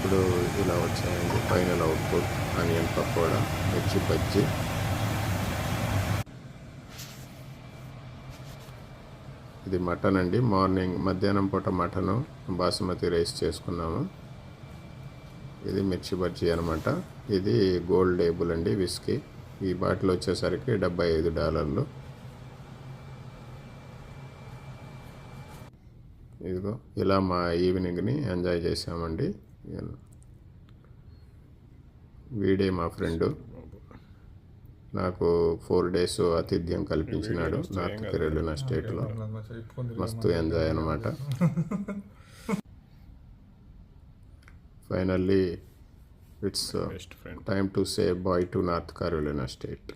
ఇప్పుడు ఇలా వచ్చాయండి ఫైనల్ అవుట్పుట్. ఆనియన్ పకోడా, మిర్చి బజ్జీ. ఇది మటన్ అండి. మధ్యాహ్నం పూట మటను బాసుమతి రైస్ చేసుకున్నాము. ఇది మిర్చి బజ్జీ అనమాట. ఇది గోల్డ్ లేబుల్ అండి విస్కీ. ఈ బాటిల్ వచ్చేసరికి $75. ఇదిగో ఇలా మా ఈవినింగ్ని ఎంజాయ్ చేసామండి. వీడే మా ఫ్రెండు. నాకు 4 days ఆతిథ్యం కల్పించినాడు నార్త్ కెరోలినా స్టేట్లో. మస్తు ఎంజాయ్ అనమాట. Finally it's time to say bye to North Carolina state.